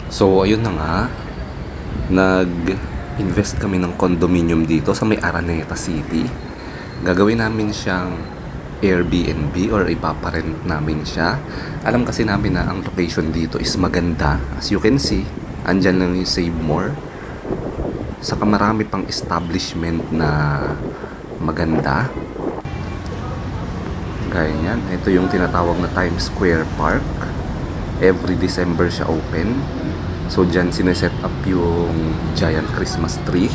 So ayun na nga, nag-invest kami ng condominium dito sa may Araneta City. Gagawin namin siyang Airbnb or ipaparent namin siya. Alam kasi namin na ang location dito is maganda. As you can see, andyan lang yung Save More. Saka marami pang establishment na maganda. Gaya niyan, ito yung tinatawag na Times Square Park. Every December siya open. So dyan sineset up yung giant Christmas tree.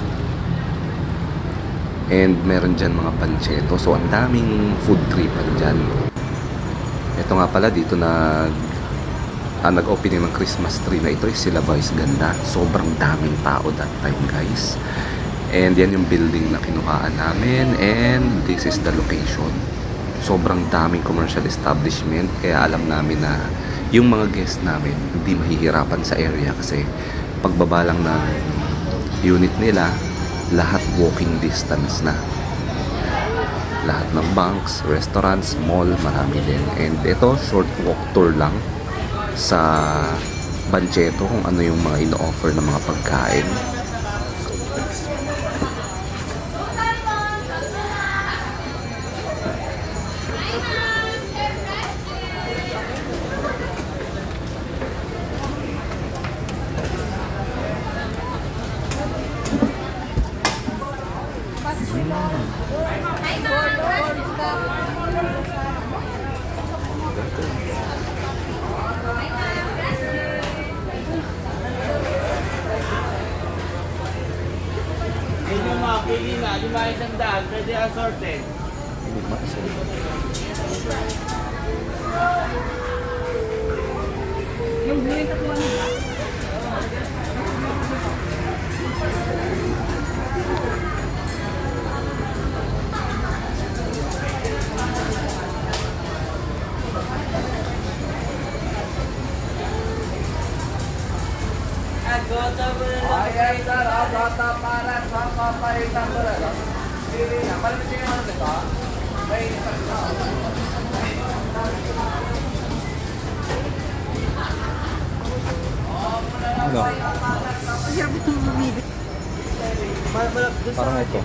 And meron dyan mga panchetto. So ang daming food tripan dyan. Ito nga pala dito nag-opening ng Christmas tree na ito is sila Vice Ganda. Sobrang daming tao that time, guys. And yan yung building na kinuhaan namin. And this is the location. Sobrang daming commercial establishment. Kaya alam namin na yung mga guests namin hindi mahihirapan sa area kasi pagbaba lang ng unit nila, lahat walking distance na. Lahat ng banks, restaurants, mall, marami din. And ito, short walk tour lang sa Banchetto kung ano yung mga ino-offer ng mga pagkain. Pili na, 500, pwede assorted. Yung blue yung tatuan nila. Ayan sir, bata para sa papalitan ko lang. Pili na, palamitin yung ano dito. May isang tao. Ano? Parang ito.